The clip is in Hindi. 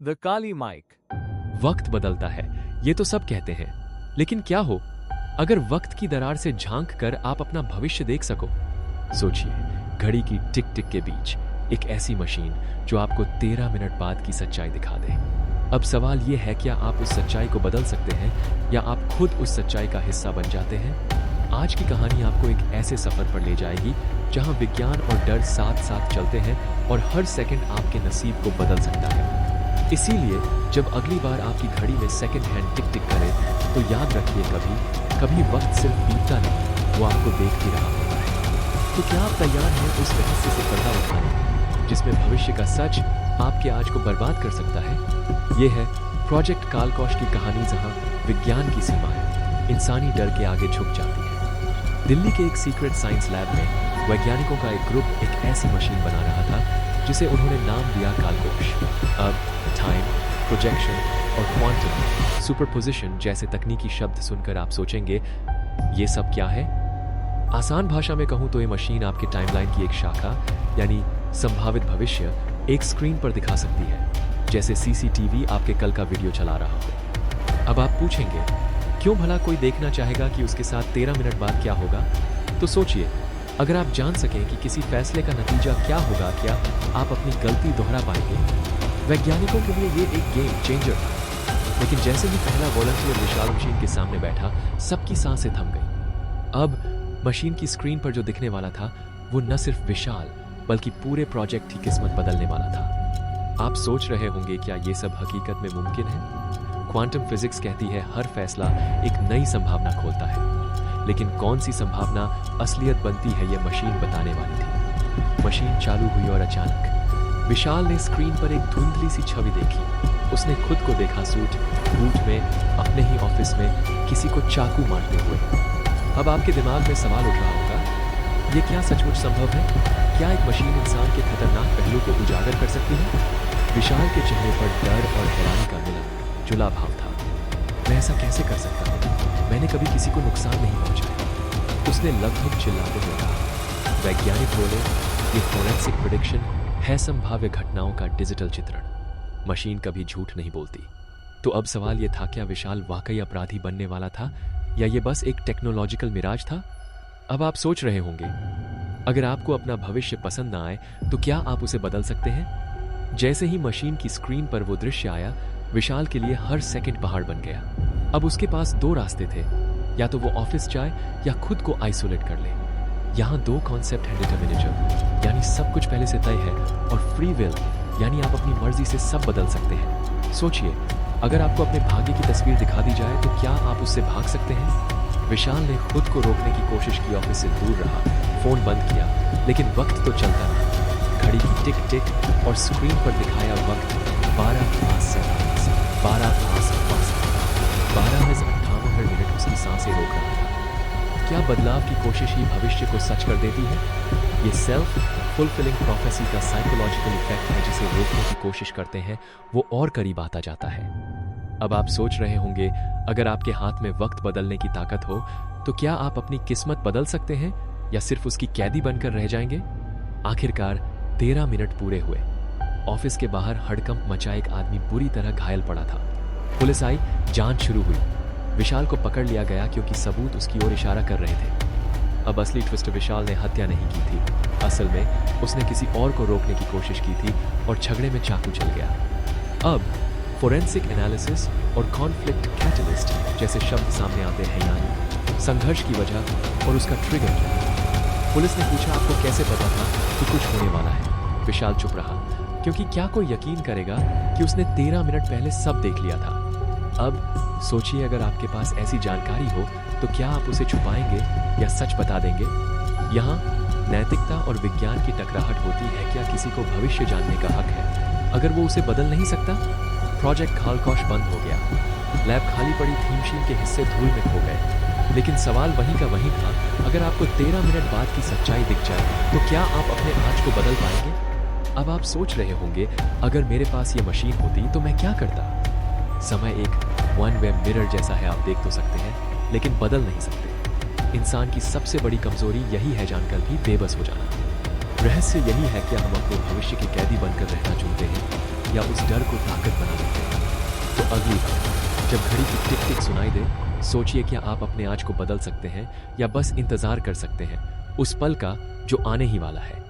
The Kali mic. वक्त बदलता है, ये तो सब कहते हैं, लेकिन क्या हो अगर वक्त की दरार से झांक कर आप अपना भविष्य देख सको? सोचिए, घड़ी की टिक टिक के बीच एक ऐसी मशीन जो आपको 13 मिनट बाद की सच्चाई दिखा दे। अब सवाल यह है, क्या आप उस सच्चाई को बदल सकते हैं या आप खुद उस सच्चाई का हिस्सा बन जाते हैं? आज की कहानी आपको एक ऐसे सफर पर ले जाएगी जहां विज्ञान और डर साथ साथ चलते हैं और हर सेकंड आपके नसीब को बदल सकता है। इसीलिए जब अगली बार आपकी घड़ी में सेकंड हैंड टिक टिक करे तो याद रखिए, कभी वक्त सिर्फ बीतता नहीं, वो आपको देख भी रहा होता है। तो क्या आप तैयार हैं उस रहस्य से पर्दा उठाने जिसमें भविष्य का सच आपके आज को बर्बाद कर सकता है? ये है प्रोजेक्ट कालकोश की कहानी, जहां विज्ञान की सीमाएं इंसानी डर के आगे झुक जाती है। दिल्ली के एक सीक्रेट साइंस लैब में वैज्ञानिकों का एक ग्रुप एक ऐसी मशीन बना रहा था जिसे उन्होंने नाम दिया कालकोश। अब टाइम, प्रोजेक्शन और क्वांटम सुपरपोजिशन जैसे तकनीकी शब्द सुनकर आप सोचेंगे, ये सब क्या है? आसान भाषा में कहूं तो ये मशीन आपके टाइमलाइन की एक शाखा यानी संभावित भविष्य एक स्क्रीन पर दिखा सकती है, जैसे सीसीटीवी आपके कल का वीडियो चला रहा हो। अब आप पूछेंगे, क्यों भला कोई देखना चाहेगा कि उसके साथ 13 मिनट बाद क्या होगा? तो सोचिए, अगर आप जान सकें कि किसी फैसले का नतीजा क्या होगा, क्या आप अपनी गलती दोहरा पाएंगे? वैज्ञानिकों के लिए ये एक गेम चेंजर था, लेकिन जैसे ही पहला वॉलंटियर विशाल मशीन के सामने बैठा, सबकी सांसें थम गईं। अब मशीन की स्क्रीन पर जो दिखने वाला था वो न सिर्फ विशाल बल्कि पूरे प्रोजेक्ट की किस्मत बदलने वाला था। आप सोच रहे होंगे, क्या ये सब हकीकत में मुमकिन है? क्वांटम फिजिक्स कहती है हर फैसला एक नई संभावना खोलता है, लेकिन कौन सी संभावना असलियत बनती है, यह मशीन बताने वाली थी। मशीन चालू हुई और अचानक विशाल ने स्क्रीन पर एक धुंधली सी छवि देखी। उसने खुद को देखा सूट बूट में, अपने ही ऑफिस में किसी को चाकू मारते हुए। अब आपके दिमाग में सवाल उठ रहा होगा, ये क्या सचमुच संभव है? क्या एक मशीन इंसान के खतरनाक पहलू को उजागर कर सकती है? विशाल के चेहरे पर डर और हैरानी का मिला जुला भाव था। मैं ऐसा कैसे कर सकता हूँ? मैंने कभी किसी को नुकसान नहीं पहुंचाया, उसने लगभग चिल्लाते हुए कहा। वैज्ञानिक बोले, ये फोरेंसिक प्रेडिक्शन है संभाव्य घटनाओं का डिजिटल चित्रण। मशीन कभी झूठ नहीं बोलती। तो अब सवाल यह था, क्या विशाल वाकई अपराधी बनने वाला था या ये बस एक टेक्नोलॉजिकल मिराज था? अब आप सोच रहे होंगे, अगर आपको अपना भविष्य पसंद ना आए तो क्या आप उसे बदल सकते हैं? जैसे ही मशीन की स्क्रीन पर वो दृश्य आया, विशाल के लिए हर सेकंड पहाड़ बन गया। अब उसके पास दो रास्ते थे, या तो वो ऑफिस जाए या खुद को आइसोलेट कर ले। यहाँ दो कॉन्सेप्ट है, डिटर्मिनिज्म यानी सब कुछ पहले से तय है, और फ्री विल यानी आप अपनी मर्जी से सब बदल सकते हैं। सोचिए, अगर आपको अपने भाग्य की तस्वीर दिखा दी जाए तो क्या आप उससे भाग सकते हैं? विशाल ने खुद को रोकने की कोशिश की, ऑफिस से दूर रहा, फोन बंद किया, लेकिन वक्त तो चलता रहा। घड़ी की टिक टिक और स्क्रीन पर दिखाया वक्त 12:58 मिनट उसकी सांसें रोक रहा था। क्या बदलाव की कोशिश ही भविष्य को सच कर देती है? ये सेल्फ फुलफिलिंग प्रोफेसी का साइकोलॉजिकल इफेक्ट है, जिसे रोकने की कोशिश करते हैं वो और करीब आता जाता है। अब आप सोच रहे होंगे, अगर आपके हाथ में वक्त बदलने की ताकत हो तो क्या आप अपनी किस्मत बदल सकते हैं या सिर्फ उसकी कैदी बनकर रह जाएंगे? आखिरकार 13 मिनट पूरे हुए। ऑफिस के बाहर हड़कंप मचा एक आदमी बुरी तरह घायल पड़ा था। पुलिस आई, जांच शुरू हुई। विशाल को पकड़ लिया गया क्योंकि सबूत उसकी ओर इशारा कर रहे थे। अब असली ट्विस्ट, विशाल ने हत्या नहीं की थी। असल में उसने किसी और को रोकने की कोशिश की थी और झगड़े में चाकू चल गया। अब फोरेंसिक एनालिसिस और कॉन्फ्लिक्ट कैटलिस्ट जैसे शब्द सामने आते हैं, यानी संघर्ष की वजह और उसका ट्रिगर क्या। पुलिस ने पूछा, आपको कैसे पता था कि कुछ होने वाला है? विशाल चुप रहा, क्योंकि क्या कोई यकीन करेगा कि उसने 13 मिनट पहले सब देख लिया था। अब सोचिए, अगर आपके पास ऐसी जानकारी हो तो क्या आप उसे छुपाएंगे या सच बता देंगे? यहाँ नैतिकता और विज्ञान की टकराहट होती है। क्या किसी को भविष्य जानने का हक है अगर वो उसे बदल नहीं सकता? प्रोजेक्ट कालकोश बंद हो गया। लैब खाली पड़ी, थीमशीन के हिस्से धूल में खो गए। लेकिन सवाल वहीं का वहीं था, अगर आपको 13 मिनट बाद की सच्चाई दिख जाए तो क्या आप अपने आज को बदल पाएंगे? अब आप सोच रहे होंगे, अगर मेरे पास ये मशीन होती तो मैं क्या करता? समय एक वन वे मिरर जैसा है, आप देख तो सकते हैं लेकिन बदल नहीं सकते। इंसान की सबसे बड़ी कमजोरी यही है, जानकर भी बेबस हो जाना। रहस्य यही है, कि हम अपने भविष्य के कैदी बनकर रहना चुनते हैं या उस डर को ताकत बनाना अगली बार जब घड़ी की टिक टिक सुनाई दे, सोचिए क्या आप अपने आज को बदल सकते हैं या बस इंतजार कर सकते हैं उस पल का जो आने ही वाला है।